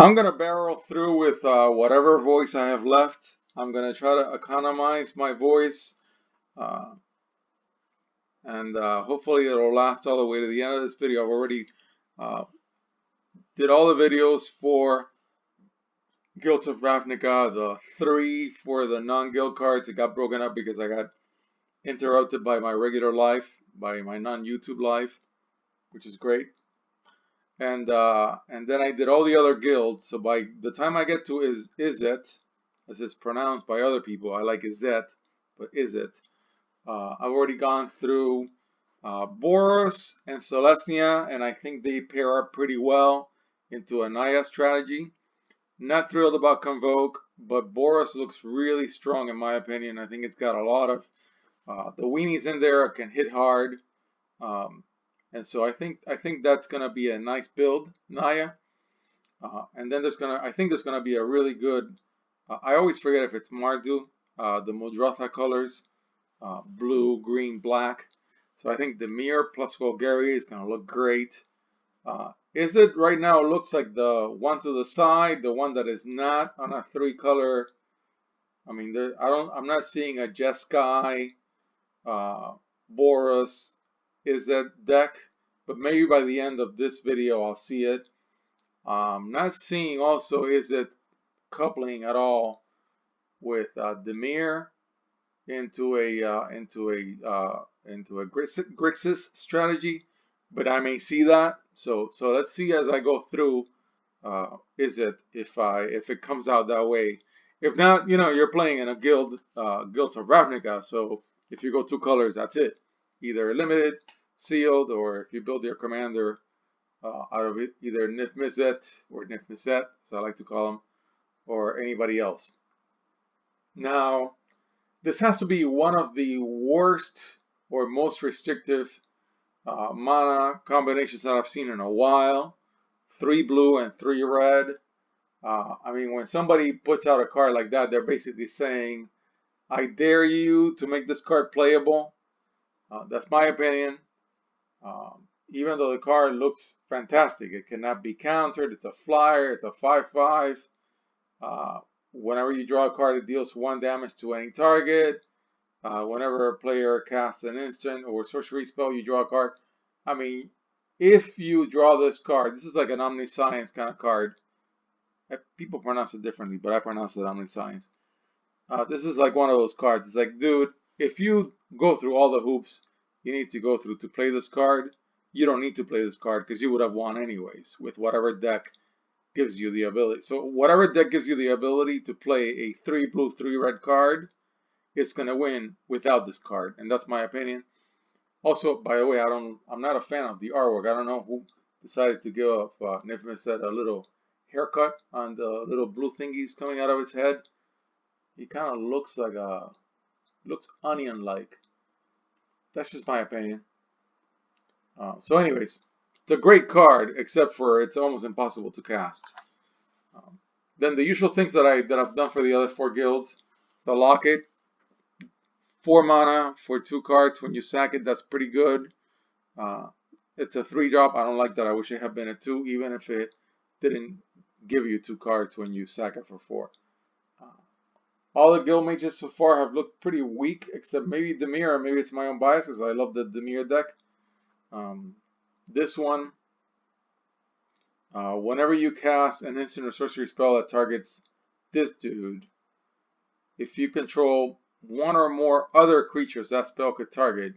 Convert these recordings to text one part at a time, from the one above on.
I'm gonna barrel through with whatever voice I have left. I'm gonna try to economize my voice, uh, and hopefully it'll last all the way to the end of this video. I've already uh, did all the videos for Guild of Ravnica, the 3 for the non-guild cards. It got broken up because I got interrupted by my regular life, by my non-YouTube life, which is great. And then I did all the other guilds. So by the time I get to Izzet, as it's pronounced by other people, I like Izzet, but Izzet. I've already gone through Boros and Celestia, and I think they pair up pretty well into a Naya strategy. Not thrilled about Convoke, but Boros looks really strong in my opinion. I think it's got a lot of the weenies in there can hit hard. And so I think that's gonna be a nice build, Naya. And then I think there's gonna be a really good. I always forget if it's Mardu, the Mudratha colors, blue, green, black. So I think the Mir plus Golgari is gonna look great. Izzet right now looks like the one to the side, the one that is not on a 3-color. I mean, I'm not seeing a Jeskai, Boros, Izzet deck, but maybe by the end of this video I'll see it. Not seeing also Izzet coupling at all with Demir into a Grixis strategy, but I may see that. So let's see as I go through Izzet if it comes out that way. If not, you're playing in a guild of Ravnica, so if you go 2 colors, that's it. Either limited, sealed, or if you build your commander out of it, either Nif-Mizzet or Nif-Mizzet, so I like to call them, or anybody else. Now, this has to be one of the worst or most restrictive mana combinations that I've seen in a while. 3 blue and 3 red. I mean, when somebody puts out a card like that, they're basically saying, I dare you to make this card playable. That's my opinion. Even though the card looks fantastic, it cannot be countered. It's a flyer. It's a 5/5. Whenever you draw a card, it deals 1 damage to any target. Whenever a player casts an instant or sorcery spell, you draw a card. I mean, if you draw this card, this is like an omniscience kind of card. People pronounce it differently, but I pronounce it omniscience. This is like one of those cards. It's like, dude, if you go through all the hoops you need to go through to play this card, you don't need to play this card because you would have won anyways with whatever deck gives you the ability. So whatever deck gives you the ability to play a 3 blue, 3 red card, it's going to win without this card. And that's my opinion. Also, by the way, I'm not a fan of the artwork. I don't know who decided to give Nif-Mizzet a little haircut on the little blue thingies coming out of its head. He kind of looks like looks onion-like. That's just my opinion. So anyways, it's a great card, except for it's almost impossible to cast. Then the usual things that I've done for the other 4 guilds. The Locket, 4 mana for 2 cards. When you sack it, that's pretty good. It's a 3-drop. I don't like that. I wish it had been a 2, even if it didn't give you 2 cards when you sack it for 4. All the guild mages so far have looked pretty weak, except maybe Demir. Maybe it's my own bias because I love the Demir deck. This one, whenever you cast an instant or sorcery spell that targets this dude, if you control 1 or more other creatures that spell could target,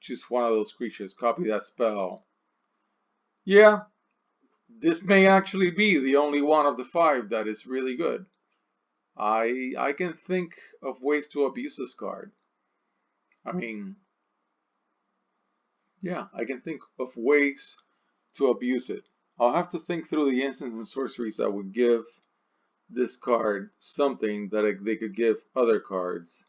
choose one of those creatures, copy that spell. Yeah, this may actually be the only one of the 5 that is really good. I can think of ways to abuse this card. I mean, yeah, I can think of ways to abuse it. I'll have to think through the instants and sorceries that would give this card something that they could give other cards.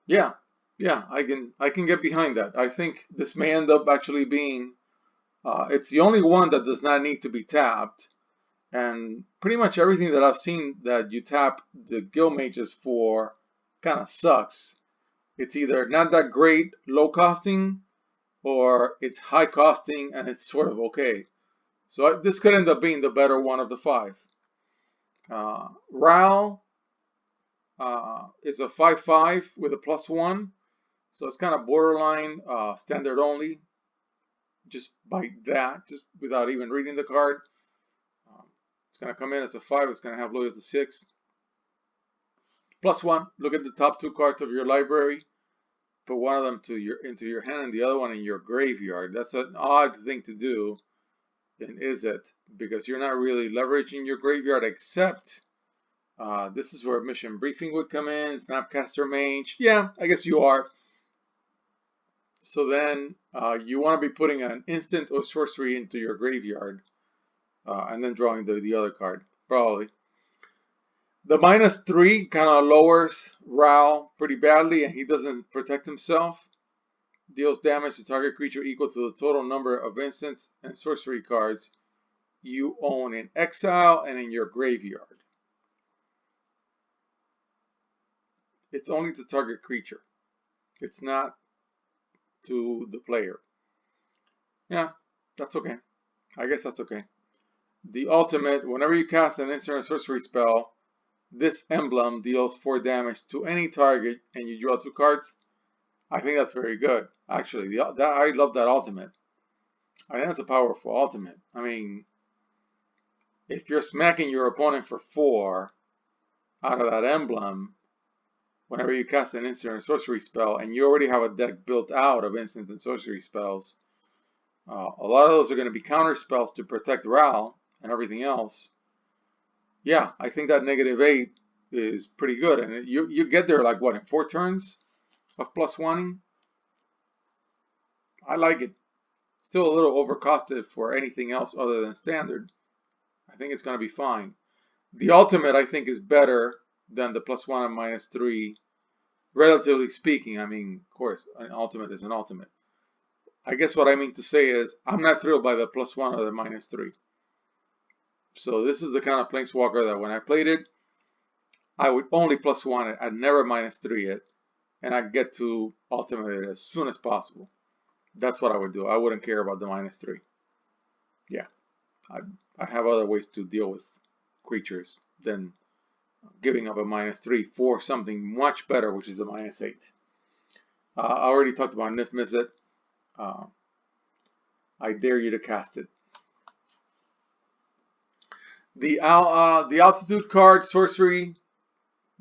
Yeah, I can get behind that. I think this may end up actually being. It's the only one that does not need to be tapped. And pretty much everything that I've seen that you tap the guild mages for kind of sucks. It's either not that great, low costing, or it's high costing and it's sort of okay. So this could end up being the better one of the 5. Ral is a 5/5 with a +1. So it's kind of borderline standard only, just by that, just without even reading the card. It's going to come in as a 5. It's going to have loyalty 6. +1. Look at the top 2 cards of your library. Put one of them into your hand and the other one in your graveyard. That's an odd thing to do in Izzet, because you're not really leveraging your graveyard, except this is where Mission Briefing would come in, Snapcaster Mage. Yeah, I guess you are. So then you want to be putting an instant or sorcery into your graveyard and then drawing the other card, probably. The -3 kind of lowers Ral pretty badly, and he doesn't protect himself. Deals damage to target creature equal to the total number of instants and sorcery cards you own in exile and in your graveyard. It's only to target creature. It's not to the player. Yeah, that's okay. I guess that's okay. The ultimate, whenever you cast an instant or sorcery spell, this emblem deals 4 damage to any target and you draw 2 cards. I think that's very good. Actually, I love that ultimate. I think that's a powerful ultimate. I mean, if you're smacking your opponent for 4 out of that emblem, whenever you cast an instant or sorcery spell, and you already have a deck built out of instant and sorcery spells, a lot of those are going to be counter spells to protect Ral and everything else. Yeah, I think that -8 is pretty good, and you get there like what, in 4 turns of +1? I like it. Still a little overcosted for anything else other than standard. I think it's going to be fine. The ultimate, I think, is better than the +1 and -3, relatively speaking. I mean, of course, an ultimate is an ultimate. I guess what I mean to say is I'm not thrilled by the +1 or the -3. So this is the kind of Planeswalker that when I played it, I would only +1 it. I'd never -3 it. And I'd get to ultimate it as soon as possible. That's what I would do. I wouldn't care about the -3. Yeah. I'd have other ways to deal with creatures than giving up a -3 for something much better, which is a -8. I already talked about Nif Mizzet. I dare you to cast it. The altitude card, sorcery,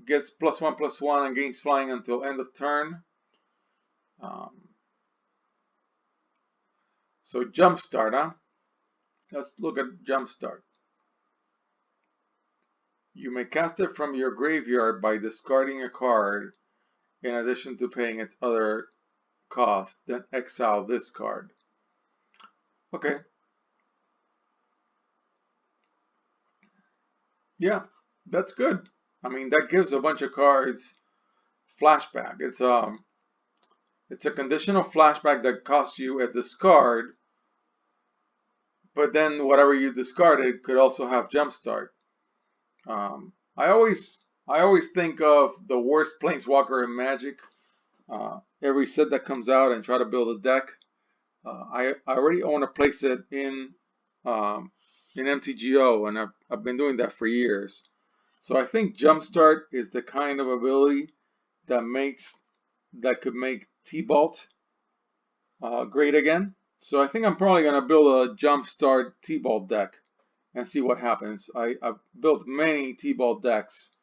gets +1/+1 and gains flying until end of turn. So Jumpstart, huh? Let's look at Jumpstart. You may cast it from your graveyard by discarding a card in addition to paying its other cost, then exile this card. Okay. Yeah, that's good. I mean, that gives a bunch of cards flashback. It's a conditional flashback that costs you a discard, but then whatever you discarded could also have Jumpstart. I always think of the worst Planeswalker in Magic. Every set that comes out and try to build a deck. I already own a playset in MTGO, and I've been doing that for years. So I think Jumpstart is the kind of ability that could make T-Bolt great again. So I think I'm probably going to build a Jumpstart T-Bolt deck and see what happens. I've built many T-Bolt decks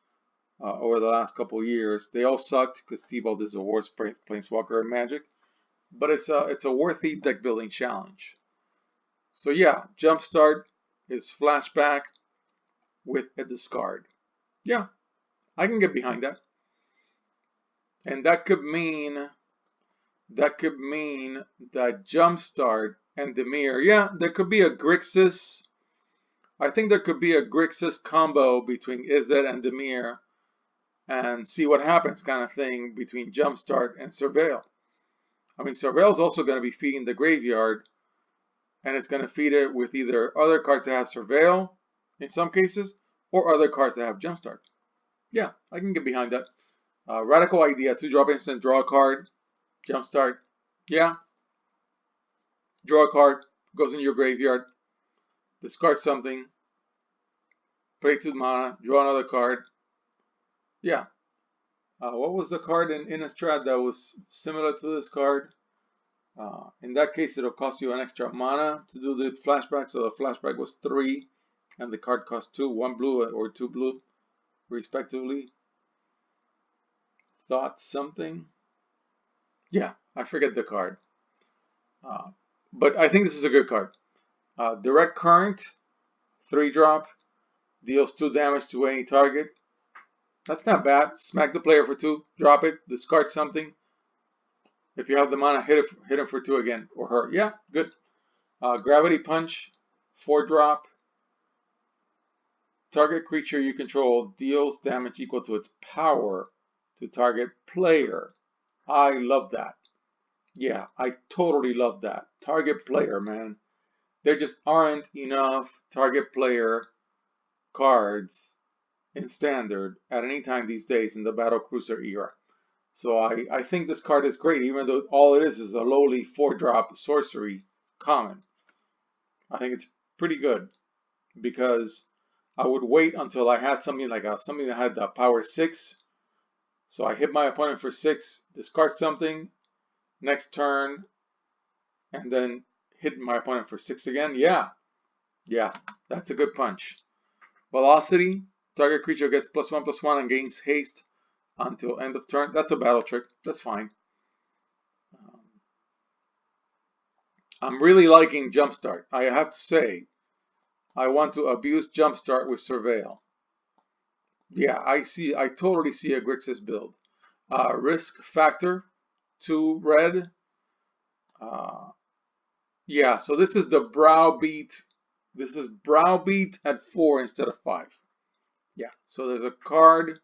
over the last couple years. They all sucked because T-Bolt is the worst Planeswalker in Magic. But it's a worthy deck building challenge. So yeah, Jumpstart is flashback with a discard. Yeah, I can get behind that. And that could mean that Jumpstart and Dimir, yeah, there could be a Grixis. I think there could be a Grixis combo between Izzet and Dimir and see what happens kind of thing between Jumpstart and Surveil. I mean, Surveil is also going to be feeding the graveyard, and it's going to feed it with either other cards that have Surveil in some cases, or other cards that have Jumpstart. Yeah, I can get behind that. Radical idea, 2-drop instant, draw a card, Jumpstart. Yeah. Draw a card, goes in your graveyard. discard something, pay 2 mana, draw another card. Yeah. What was the card in Innistrad that was similar to this card? In that case, it'll cost you an extra mana to do the flashback. So the flashback was 3, and the card cost 2, 1 blue or 2 blue, respectively. Thought something. Yeah, I forget the card. But I think this is a good card. Direct Current, 3-drop, deals 2 damage to any target. That's not bad. Smack the player for 2, drop it, discard something. If you have the mana, hit him for 2 again, or her. Yeah, good. Gravity Punch, 4-drop. Target creature you control deals damage equal to its power to target player. I love that. Yeah, I totally love that. Target player, man. There just aren't enough target player cards in Standard at any time these days in the Battle Cruiser era. So I think this card is great, even though all it is a lowly 4-drop sorcery common. I think it's pretty good because I would wait until I had something like something that had the power 6. So I hit my opponent for 6, discard something, next turn, and then hit my opponent for 6 again. Yeah, that's a good punch. Velocity, target creature gets +1/+1 and gains haste until end of turn. That's a battle trick. That's fine. I'm really liking Jumpstart. I have to say, I want to abuse Jumpstart with Surveil. Yeah, I totally see a Grixis build. Risk Factor, 2 red. Yeah, so this is the Browbeat. This is Browbeat at 4 instead of 5. Yeah, so there's a card.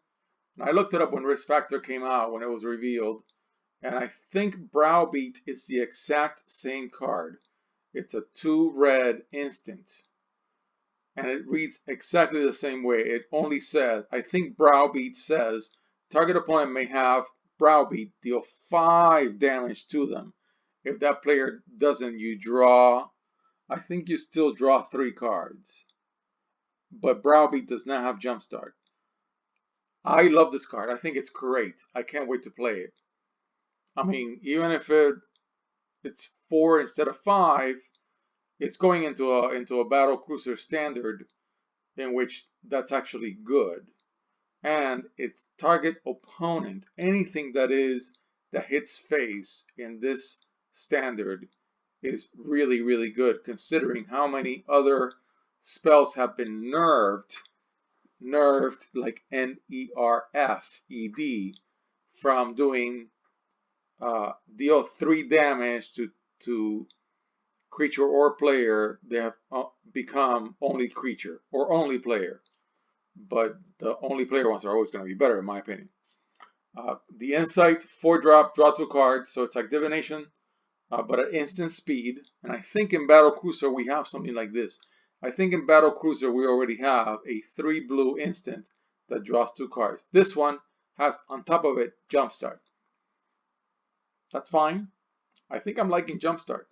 And I looked it up when Risk Factor came out, when it was revealed. And I think Browbeat is the exact same card. It's a 2 red instant. And it reads exactly the same way. It only says, I think Browbeat says, target opponent may have Browbeat deal 5 damage to them. If that player doesn't, you draw. I think you still draw 3 cards. But Browbeat does not have Jumpstart. I love this card. I think it's great. I can't wait to play it. I mean, even if it's 4 instead of 5, it's going into a Battle Cruiser Standard in which that's actually good. And its target opponent, anything that hits face in this Standard is really, really good, considering how many other spells have been nerfed like NERFED, from doing deal 3 damage to creature or player. They have become only creature or only player, but the only player ones are always going to be better in my opinion. The Insight, 4-drop, draw 2 cards, so it's like Divination, but at instant speed. And I think in Battle Cruiser we have something like this. I think in Battle Cruiser we already have a 3 blue instant that draws 2 cards. This one has on top of it Jumpstart. That's fine. I think I'm liking Jumpstart.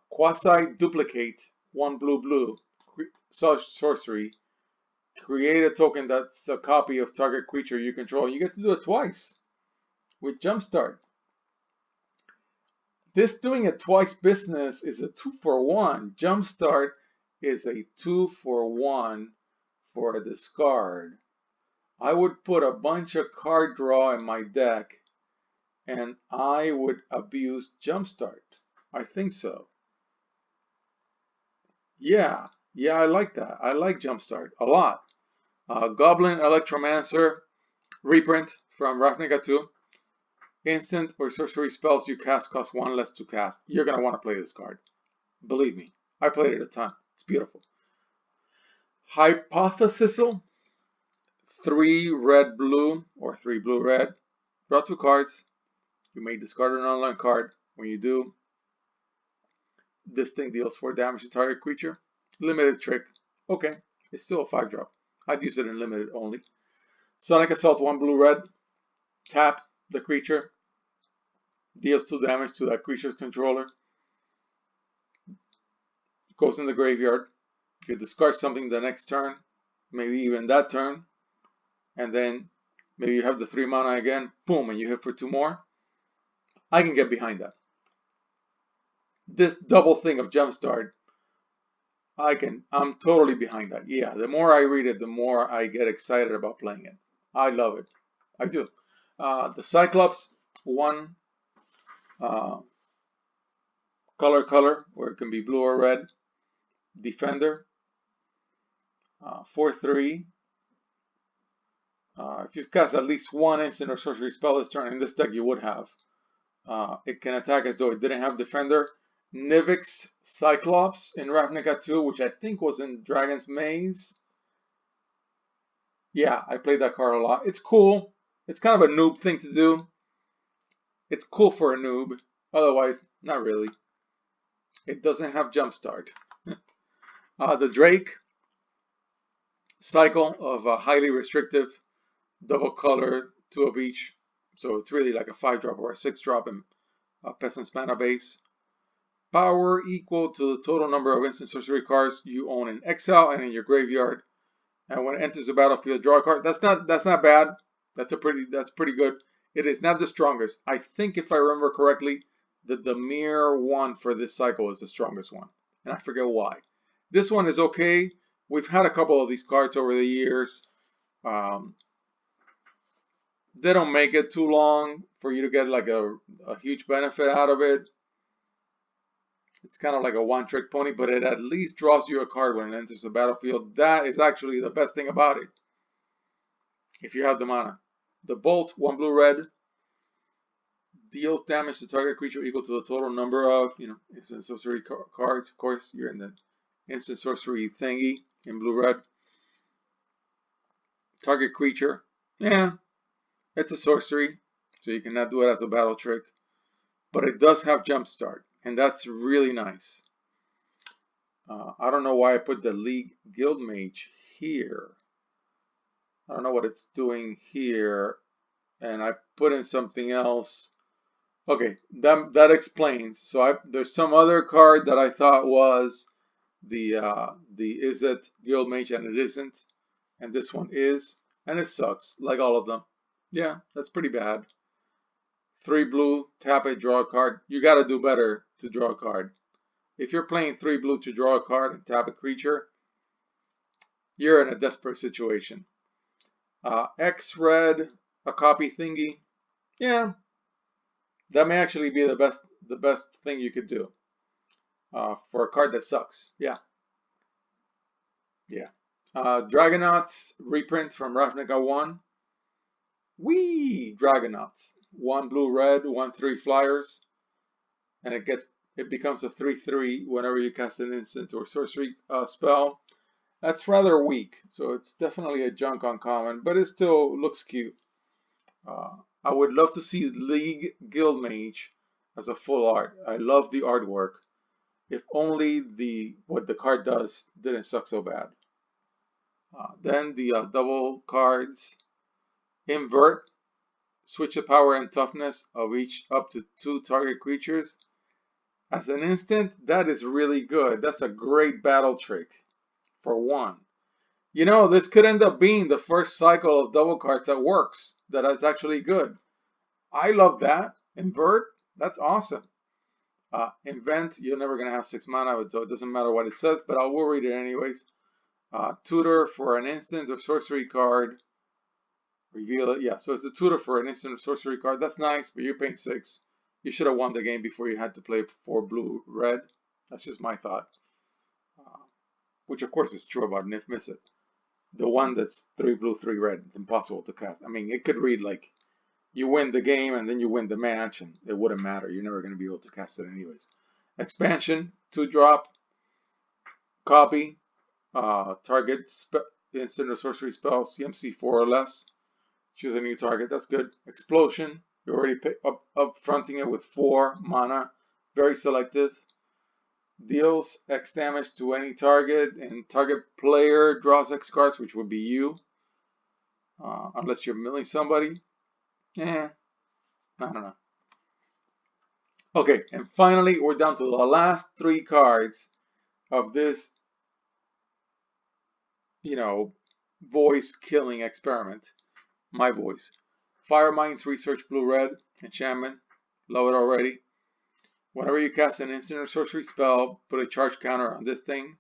Quasi Duplicate, 1 blue, sorcery. Create a token that's a copy of target creature you control. You get to do it twice with Jumpstart. This doing it twice business is a 2-for-1. Jumpstart is a 2-for-1 for a discard. I would put a bunch of card draw in my deck and I would abuse Jumpstart. I think so. Yeah, I like that. I like Jumpstart a lot. Goblin Electromancer, reprint from Ravnica 2. Instant or sorcery spells you cast cost 1 less to cast. You're going to want to play this card. Believe me, I played it a ton. It's beautiful. Hypothesisil, 3 red-blue or 3 blue-red. Draw 2 cards. You may discard an online card. When you do, this thing deals 4 damage to target creature. Limited trick. Okay, it's still a 5-drop. I'd use it in limited only. Sonic Assault, 1 blue-red. Tap the creature. Deals 2 damage to that creature's controller. Goes in the graveyard. You discard something the next turn, maybe even that turn, and then maybe you have the 3 mana again, boom, and you hit for 2 more. I can get behind that. This double thing of Jumpstart, I'm totally behind that. Yeah, the more I read it, the more I get excited about playing it. I love it. I do. The Cyclops, 1 color, where it can be blue or red. Defender, 4/3. If you've cast at least 1 instant or sorcery spell this turn, in this deck you would have. It can attack as though it didn't have Defender. Nivix Cyclops in Ravnica 2, which I think was in Dragon's Maze. Yeah, I played that card a lot. It's cool. It's kind of a noob thing to do. It's cool for a noob. Otherwise, not really. It doesn't have Jumpstart. The Drake cycle of a highly restrictive, double color, 2 of each. So it's really like a 5-drop or a 6-drop in Peasant's Mana base. Power equal to the total number of instant sorcery cards you own in exile and in your graveyard. And when it enters the battlefield, draw a card. That's not bad. That's pretty good. It is not the strongest. I think if I remember correctly, the Dimir one for this cycle is the strongest one. And I forget why. This one is okay. We've had a couple of these cards over the years. They don't make it too long for you to get like a huge benefit out of it. It's kind of like a one-trick pony, but it at least draws you a card when it enters the battlefield. That is actually the best thing about it, if you have the mana. The Bolt, 1 blue-red, deals damage to target creature equal to the total number of, instant sorcery cards. Of course, you're in the instant sorcery thingy in blue-red. Target creature, yeah, it's a sorcery, so you cannot do it as a battle trick. But it does have Jumpstart, and that's really nice. I don't know why I put the League Guildmage here. I don't know what it's doing here, and I put in something else. Okay, that explains. So there's some other card that I thought was the Izzet Guildmage, and it isn't. And this one is, and it sucks, like all of them. Yeah, that's pretty bad. 3 blue, tap it, draw a card. You gotta do better to draw a card. If you're playing 3 blue to draw a card and tap a creature, you're in a desperate situation. X red, a copy thingy. Yeah, that may actually be the best thing you could do for a card that sucks. Yeah. Dragonauts reprint from Ravnica 1. Whee! Dragonauts. 1 blue red, 1/3 flyers, and it becomes a 3/3 whenever you cast an instant or sorcery spell. That's rather weak, so it's definitely a junk uncommon, but it still looks cute. I would love to see League Guildmage as a full art. I love the artwork. If only what the card does didn't suck so bad. Then the double cards. Invert. Switch the power and toughness of each up to 2 target creatures. As an instant, that is really good. That's a great battle trick for 1. This could end up being the first cycle of double cards that works. That's actually good. I love that. Invert, that's awesome. Invent, you're never going to have 6 mana, so it doesn't matter what it says, but I will read it anyways. Tutor for an instant or sorcery card. Reveal it. Yeah, so it's a tutor for an instant or sorcery card. That's nice, but you're paying 6. You should have won the game before you had to play 4 blue-red. That's just my thought. Which, of course, is true about Nif Mizzet. The one that's 3 blue, 3 red. It's impossible to cast. I mean, it could read like you win the game and then you win the match, and it wouldn't matter. You're never going to be able to cast it anyways. Expansion, 2-drop, copy, target instant or sorcery spell, CMC 4 or less. Choose a new target. That's good. Explosion. You're already up fronting it with 4 mana. Very selective. Deals X damage to any target, and target player draws X cards, which would be you. Unless you're milling somebody. I don't know. Okay, and finally, we're down to the last 3 cards of this you know, voice killing experiment. My voice. Fire Minds Research Blue Red. Enchantment. Love it already. Whenever you cast an instant or sorcery spell, put a charge counter on this thing.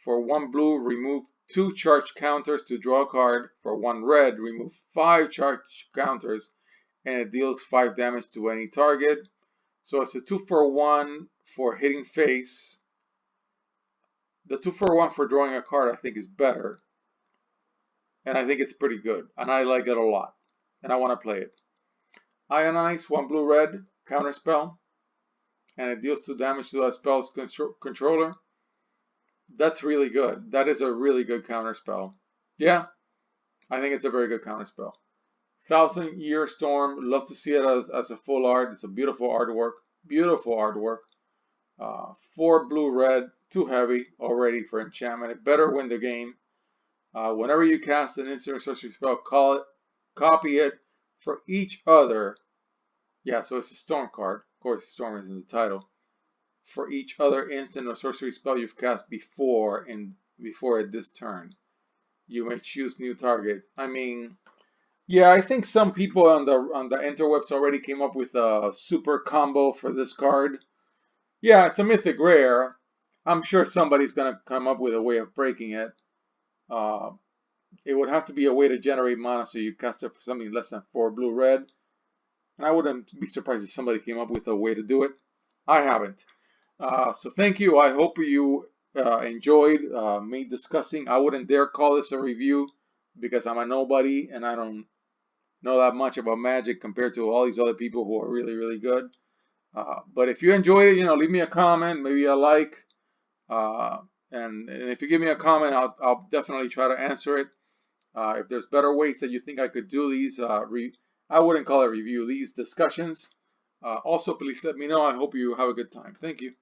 For 1 blue, remove 2 charge counters to draw a card. For 1 red, remove 5 charge counters and it deals 5 damage to any target. So it's a 2-for-1 for hitting face. The 2-for-1 for drawing a card I think is better. And I think it's pretty good. And I like it a lot. And I want to play it. Ionize, 1 blue red, counter spell. And it deals 2 damage to that spell's controller. That's really good. That is a really good counter spell. Yeah, I think it's a very good counter spell. 1,000-Year Storm. Love to see it as a full art. It's a beautiful artwork. Beautiful artwork. 4 blue red. Too heavy already for enchantment. It better win the game. Whenever you cast an instant or sorcery spell, copy it for each other. Yeah, so it's a storm card. Of course, storm is in the title. For each other instant or sorcery spell you've cast before this turn. You may choose new targets. I mean, yeah, I think some people on the interwebs already came up with a super combo for this card. Yeah, it's a mythic rare. I'm sure somebody's gonna come up with a way of breaking it. It would have to be a way to generate mana so you cast it for something less than 4 blue red. And I wouldn't be surprised if somebody came up with a way to do it. I haven't. So thank you. I hope you enjoyed me discussing. I wouldn't dare call this a review because I'm a nobody and I don't know that much about Magic compared to all these other people who are really, really good. But if you enjoyed it, leave me a comment, maybe a like. And if you give me a comment, I'll definitely try to answer it. If there's better ways that you think I could do these, I wouldn't call it review, these discussions. Also, please let me know. I hope you have a good time. Thank you.